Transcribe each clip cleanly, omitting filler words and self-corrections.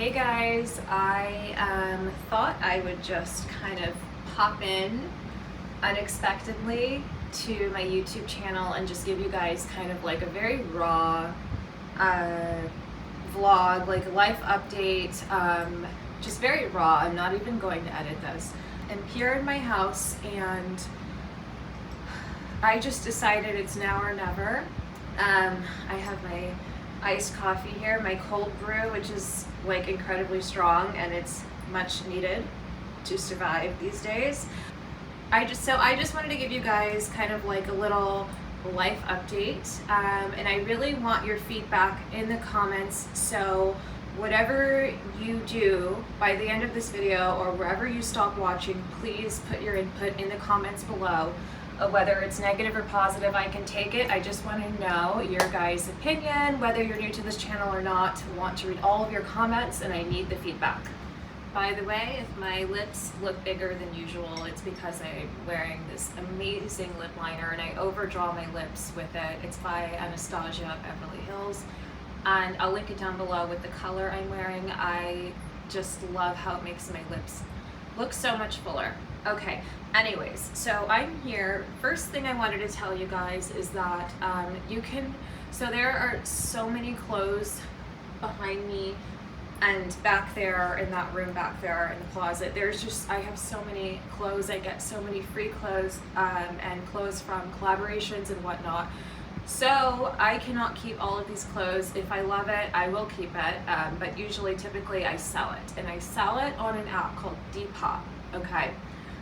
Hey guys, I thought I would just kind of pop in unexpectedly to my YouTube channel and just give you guys kind of like a very raw vlog, like a life update, just very raw. I'm not even going to edit this. I'm here in my house and I just decided it's now or never. I have my iced coffee here, my cold brew, which is like incredibly strong and it's much needed to survive these days. I just wanted to give you guys kind of like a little life update, and I really want your feedback in the comments. So whatever you do by the end of this video or wherever you stop watching, please put your input in the comments below. Whether it's negative or positive, I can take it. I just want to know your guys' opinion, whether you're new to this channel or not. I want to read all of your comments and I need the feedback. By the way, if my lips look bigger than usual, it's because I'm wearing this amazing lip liner and I overdraw my lips with it. It's by Anastasia at Beverly Hills, and I'll link it down below with the color I'm wearing. I just love how it makes my lips look so much fuller. Okay, anyways, so I'm here. First thing I wanted to tell you guys is that so there are so many clothes behind me and back there in that room back there in the closet. I have so many clothes. I get so many free clothes and clothes from collaborations and whatnot. So I cannot keep all of these clothes. If I love it, I will keep it, but typically I sell it. And I sell it on an app called Depop, okay?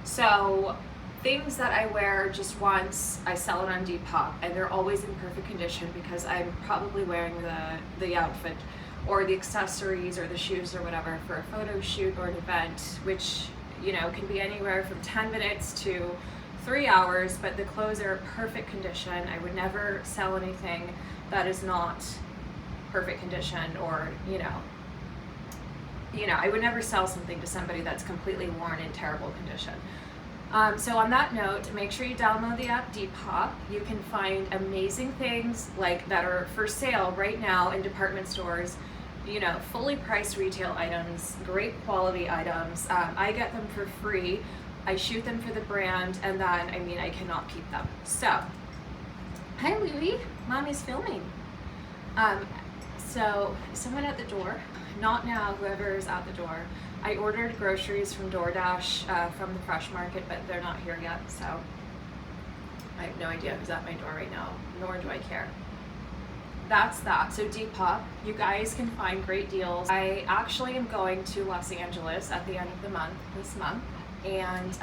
So things that I wear just once, I sell it on Depop, and they're always in perfect condition because I'm probably wearing the outfit or the accessories or the shoes or whatever for a photo shoot or an event, which, you know, can be anywhere from 10 minutes to 3 hours, but the clothes are perfect condition. I would never sell anything that is not perfect condition, or, you know, I would never sell something to somebody that's completely worn in terrible condition. So on that note, make sure you download the app Depop. You can find amazing things like that are for sale right now in department stores, you know, fully priced retail items, great quality items. I get them for free. I shoot them for the brand, and then, I mean, I cannot keep them. So, hi Louie, Mommy's filming. So, someone at the door. Not now, whoever is at the door. I ordered groceries from DoorDash from the Fresh Market, but they're not here yet, so I have no idea who's at my door right now, nor do I care. That's that. So Depop, you guys can find great deals. I actually am going to Los Angeles at the end of the month, this month, and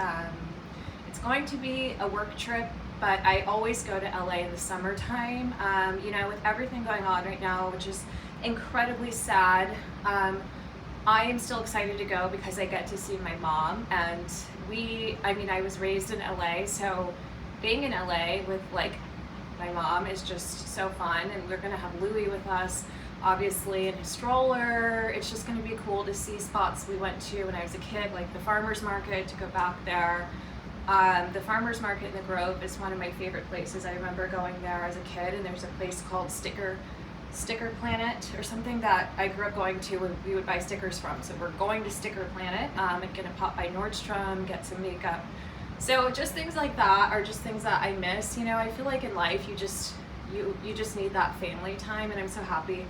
it's going to be a work trip, but I always go to LA in the summertime. You know, with everything going on right now, which is incredibly sad, I am still excited to go because I get to see my mom, and I was raised in LA, so being in LA with like my mom is just so fun, and we're gonna have Louie with us, obviously, in his stroller. It's just gonna be cool to see spots we went to when I was a kid, like the farmer's market, to go back there. The farmer's market in the Grove is one of my favorite places. I remember going there as a kid, and there's a place called Sticker Planet or something that I grew up going to where we would buy stickers from. So we're going to Sticker Planet. I'm gonna pop by Nordstrom, get some makeup. So just things like that are just things that I miss. You know, I feel like in life you just need that family time, and I'm so happy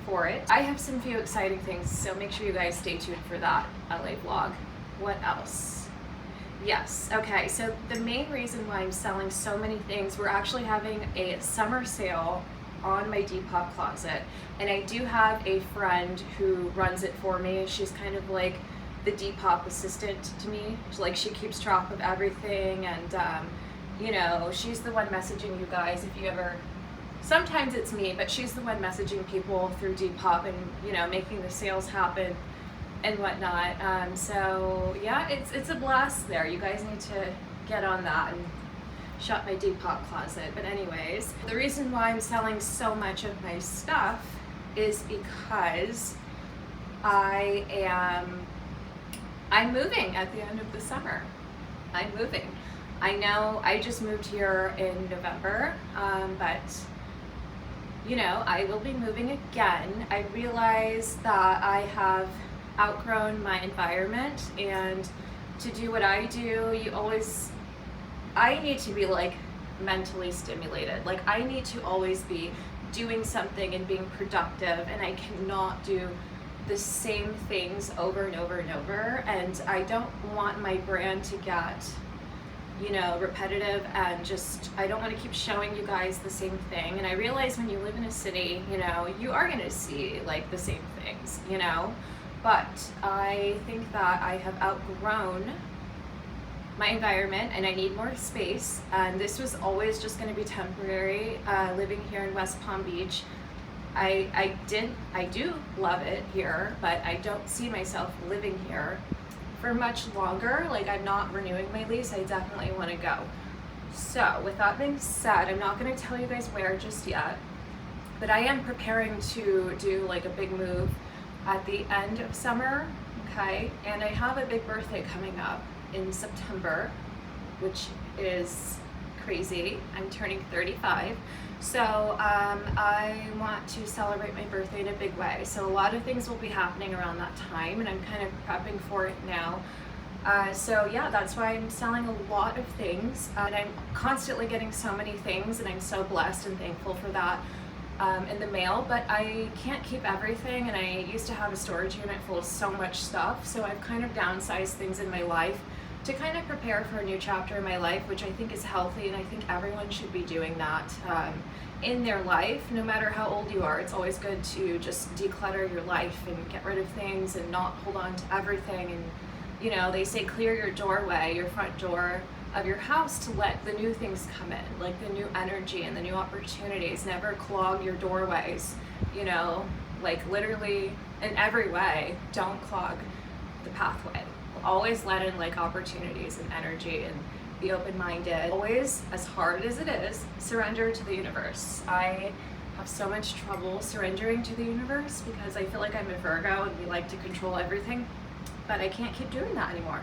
for it. I have some few exciting things, so make sure you guys stay tuned for that LA vlog. What else? Yes, okay, so the main reason why I'm selling so many things, we're actually having a summer sale on my Depop closet, and I do have a friend who runs it for me. She's kind of like the Depop assistant to me. Like, she keeps track of everything, and you know, she's the one messaging you guys if you ever, sometimes it's me, but she's the one messaging people through Depop and, you know, making the sales happen and whatnot. So yeah, it's a blast there. You guys need to get on that and shop my Depop closet. But anyways, the reason why I'm selling so much of my stuff is because I'm moving at the end of the summer. I'm moving. I know I just moved here in November, but you know, I will be moving again. I realize that I have outgrown my environment, and to do what I do, I need to be like mentally stimulated. Like I need to always be doing something and being productive, and I cannot do the same things over and over and over. And I don't want my brand to get, you know, repetitive, and just, I don't want to keep showing you guys the same thing. And I realize when you live in a city, you know, you are going to see like the same things, you know, but I think that I have outgrown my environment and I need more space. And this was always just going to be temporary. Living here in West Palm Beach, I do love it here, but I don't see myself living here for much longer. Like I'm not renewing my lease. I definitely want to go. So with that being said, I'm not going to tell you guys where just yet, but I am preparing to do like a big move at the end of summer. Okay, and I have a big birthday coming up in September, which is crazy. I'm turning 35. So I want to celebrate my birthday in a big way. So a lot of things will be happening around that time, and I'm kind of prepping for it now. So yeah, that's why I'm selling a lot of things, and I'm constantly getting so many things, and I'm so blessed and thankful for that in the mail. But I can't keep everything, and I used to have a storage unit full of so much stuff, so I've kind of downsized things in my life to kind of prepare for a new chapter in my life, which I think is healthy, and I think everyone should be doing that in their life, no matter how old you are. It's always good to just declutter your life and get rid of things and not hold on to everything. And you know, they say clear your doorway, your front door of your house, to let the new things come in, like the new energy and the new opportunities. Never clog your doorways, you know, like literally in every way. Don't clog the pathway. Always let in like opportunities and energy, and be open-minded. Always, as hard as it is, surrender to the universe. I have so much trouble surrendering to the universe because I feel like I'm a Virgo and we like to control everything, but I can't keep doing that anymore.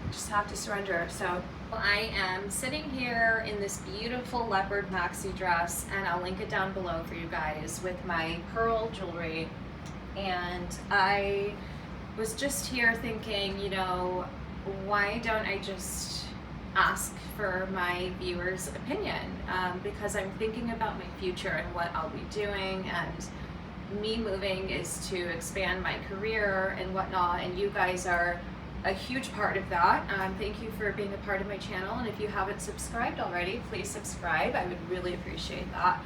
I just have to surrender. So I am sitting here in this beautiful leopard maxi dress, and I'll link it down below for you guys, with my pearl jewelry. And I was just here thinking, you know, why don't I just ask for my viewers' opinion? Because I'm thinking about my future and what I'll be doing, and me moving is to expand my career and whatnot, and you guys are a huge part of that. Thank you for being a part of my channel, and if you haven't subscribed already, please subscribe. I would really appreciate that.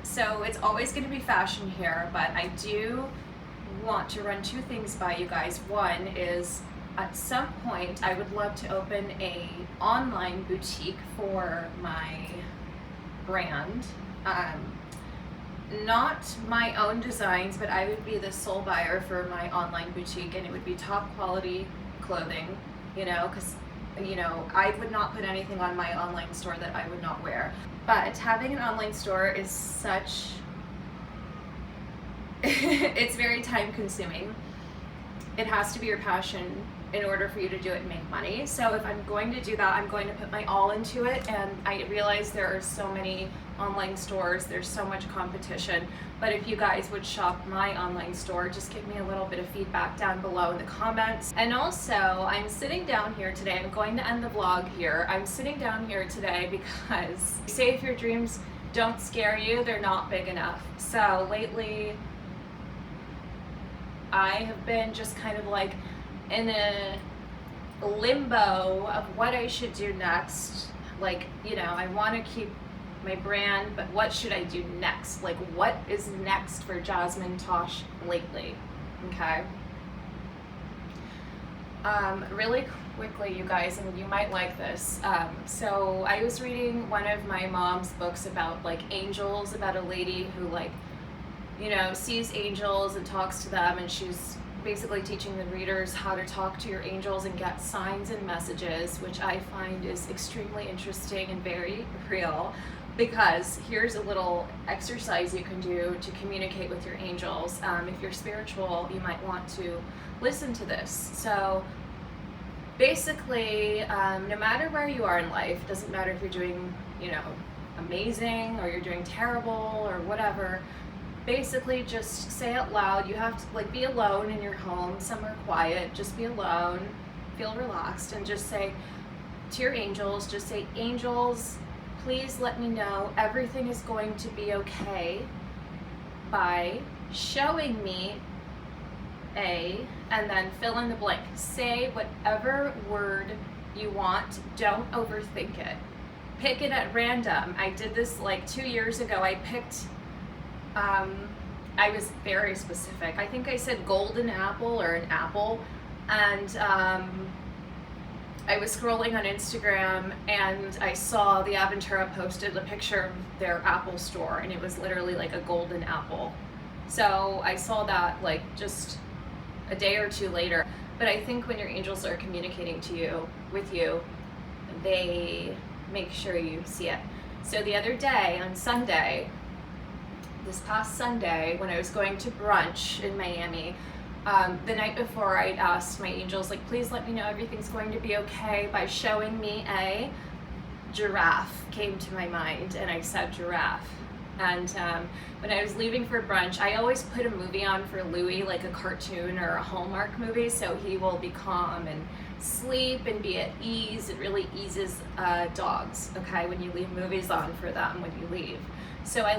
So it's always going to be fashion here, but I do want to run two things by you guys. One is, at some point I would love to open a online boutique for my brand. Not my own designs, but I would be the sole buyer for my online boutique, and it would be top quality clothing, you know, because, you know, I would not put anything on my online store that I would not wear. But having an online store is such it's very time consuming. It has to be your passion in order for you to do it and make money. So if I'm going to do that, I'm going to put my all into it. And I realize there are so many online stores, there's so much competition. But if you guys would shop my online store, just give me a little bit of feedback down below in the comments. And also, I'm sitting down here today, I'm going to end the vlog here. I'm sitting down here today because they say if your dreams don't scare you, they're not big enough. So lately, I have been just kind of like in a limbo of what I should do next. Like, you know, I want to keep my brand, but what should I do next? Like, what is next for Jasmine Tosh lately? Okay. Really quickly, you guys, and you might like this. So I was reading one of my mom's books about like angels, about a lady who like, you know, sees angels and talks to them, and she's basically teaching the readers how to talk to your angels and get signs and messages, which I find is extremely interesting and very real, because here's a little exercise you can do to communicate with your angels. If you're spiritual, you might want to listen to this. So basically, no matter where you are in life, doesn't matter if you're doing, you know, amazing or you're doing terrible or whatever, basically just say out loud. You have to like be alone in your home, somewhere quiet, just be alone, feel relaxed, and just say to your angels, just say, angels, please let me know everything is going to be okay by showing me a, and then fill in the blank. Say whatever word you want, don't overthink it. Pick it at random. I did this like 2 years ago. I picked, I was very specific. I think I said golden apple or an apple, and I was scrolling on Instagram and I saw the Aventura posted a picture of their Apple store, and it was literally like a golden apple. So I saw that like just a day or two later. But I think when your angels are communicating to you, with you, they make sure you see it. So the other day on Sunday, this past Sunday, when I was going to brunch in Miami, the night before, I'd asked my angels, like, please let me know everything's going to be okay by showing me a giraffe. Came to my mind, and I said giraffe. And when I was leaving for brunch, I always put a movie on for Louis, like a cartoon or a Hallmark movie, so he will be calm and sleep and be at ease. It really eases dogs, okay, when you leave movies on for them when you leave. So I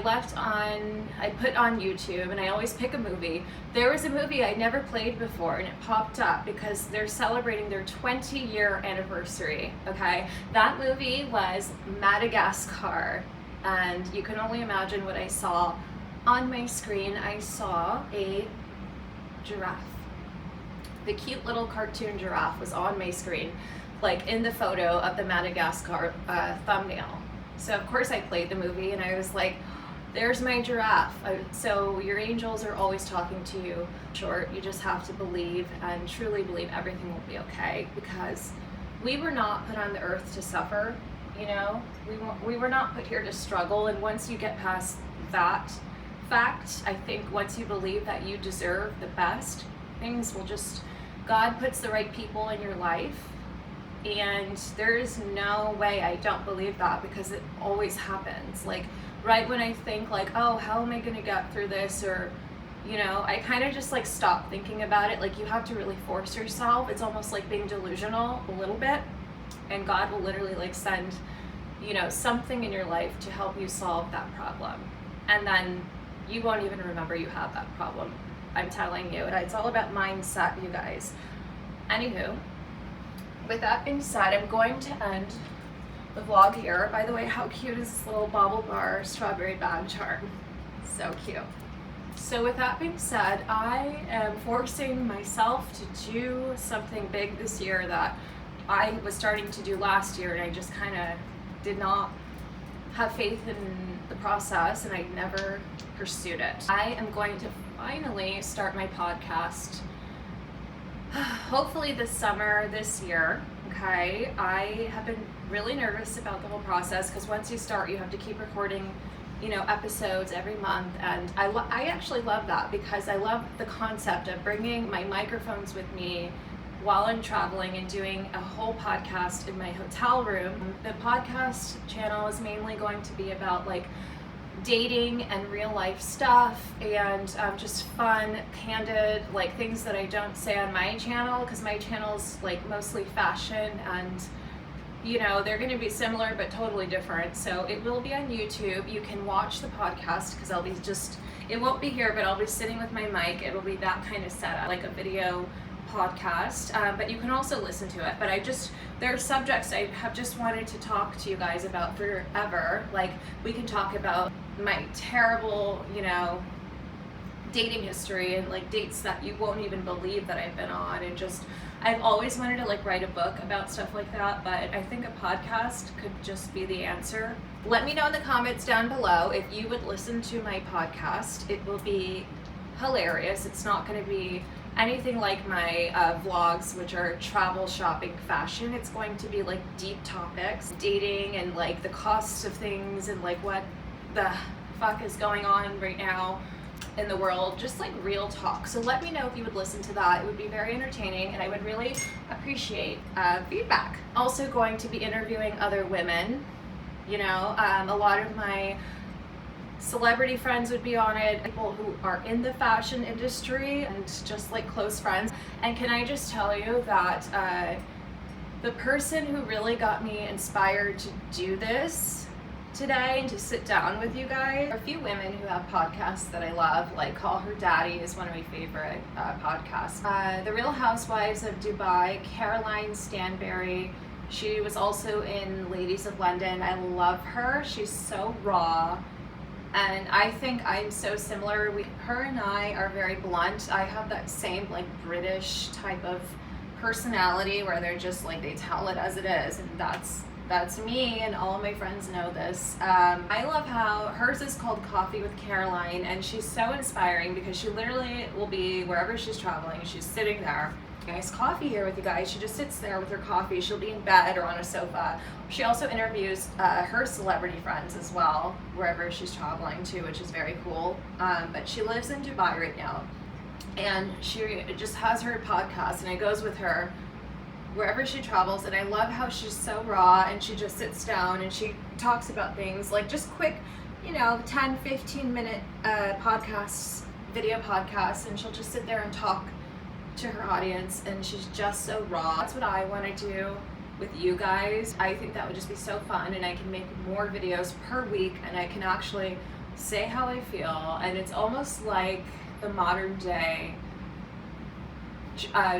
put on YouTube, and I always pick a movie. There was a movie I never played before, and it popped up because they're celebrating their 20-year anniversary, okay? That movie was Madagascar, and you can only imagine what I saw on my screen. I saw a giraffe. The cute little cartoon giraffe was on my screen, like in the photo of the Madagascar thumbnail. So of course I played the movie, and I was like, there's my giraffe. So your angels are always talking to you. Short, you just have to believe and truly believe everything will be okay, because we were not put on the earth to suffer, you know? We were not put here to struggle, and once you get past that fact, I think once you believe that you deserve the best, things will just, God puts the right people in your life. And there is no way I don't believe that, because it always happens. Like right when I think like, oh, how am I gonna get through this, or you know, I kind of just like stop thinking about it. Like you have to really force yourself. It's almost like being delusional a little bit, and God will literally like send, you know, something in your life to help you solve that problem, and then you won't even remember you have that problem. I'm telling you, it's all about mindset, you guys. Anywho, with that being said, I'm going to end the vlog here. By the way, how cute is this little bobble bar strawberry bag charm? So cute. So with that being said, I am forcing myself to do something big this year that I was starting to do last year, and I just kind of did not have faith in the process, and I never pursued it. I am going to finally start my podcast hopefully this summer, this year, okay? I have been really nervous about the whole process, because once you start, you have to keep recording, you know, episodes every month, and I actually love that, because I love the concept of bringing my microphones with me while I'm traveling and doing a whole podcast in my hotel room. The podcast channel is mainly going to be about like dating and real life stuff, and just fun, candid, like things that I don't say on my channel, because my channel's like mostly fashion, and you know, they're going to be similar but totally different. So it will be on YouTube. You can watch the podcast, because I'll be just, it won't be here, but I'll be sitting with my mic. It'll be that kind of setup, like a video podcast, but you can also listen to it. But there are subjects I have just wanted to talk to you guys about forever. Like we can talk about my terrible, you know, dating history, and like dates that you won't even believe that I've been on, and just I've always wanted to like write a book about stuff like that, but I think a podcast could just be the answer. Let me know in the comments down below if you would listen to my podcast. It will be hilarious. It's not going to be anything like my vlogs, which are travel, shopping, fashion. It's going to be like deep topics, dating, and like the costs of things, and like what the fuck is going on right now in the world, just like real talk. So let me know if you would listen to that. It would be very entertaining, and I would really appreciate feedback. Also going to be interviewing other women You know, a lot of my celebrity friends would be on it, people who are in the fashion industry, and just like close friends. And can I just tell you that the person who really got me inspired to do this today and to sit down with you guys are a few women who have podcasts that I love, like Call Her Daddy is one of my favorite podcasts. The Real Housewives of Dubai, Caroline Stanbury. She was also in Ladies of London. I love her. She's so raw. And I think I'm so similar. Her and I are very blunt. I have that same like British type of personality where they're just like, they tell it as it is, and that's me, and all of my friends know this. I love how hers is called Coffee with Caroline, and she's so inspiring because she literally will be wherever she's traveling, she's sitting there. Nice coffee here with you guys. She just sits there with her coffee. She'll be in bed or on a sofa. She also interviews her celebrity friends as well, wherever she's traveling to, which is very cool. But she lives in Dubai right now, and she just has her podcast, and it goes with her wherever she travels. And I love how she's so raw, and she just sits down and she talks about things like just quick, you know, 10-15 minute podcasts, video podcasts, and she'll just sit there and talk to her audience, and she's just so raw. That's what I want to do with you guys. I think that would just be so fun, and I can make more videos per week, and I can actually say how I feel, and it's almost like the modern day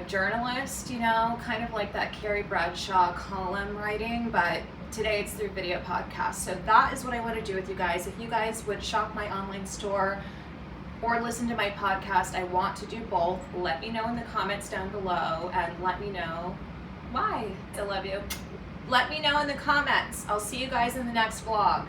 journalist, you know, kind of like that Carrie Bradshaw column writing, but today it's through video podcast. So that is what I want to do with you guys. If you guys would shop my online store or listen to my podcast, I want to do both. Let me know in the comments down below, and let me know why. I love you. Let me know in the comments. I'll see you guys in the next vlog.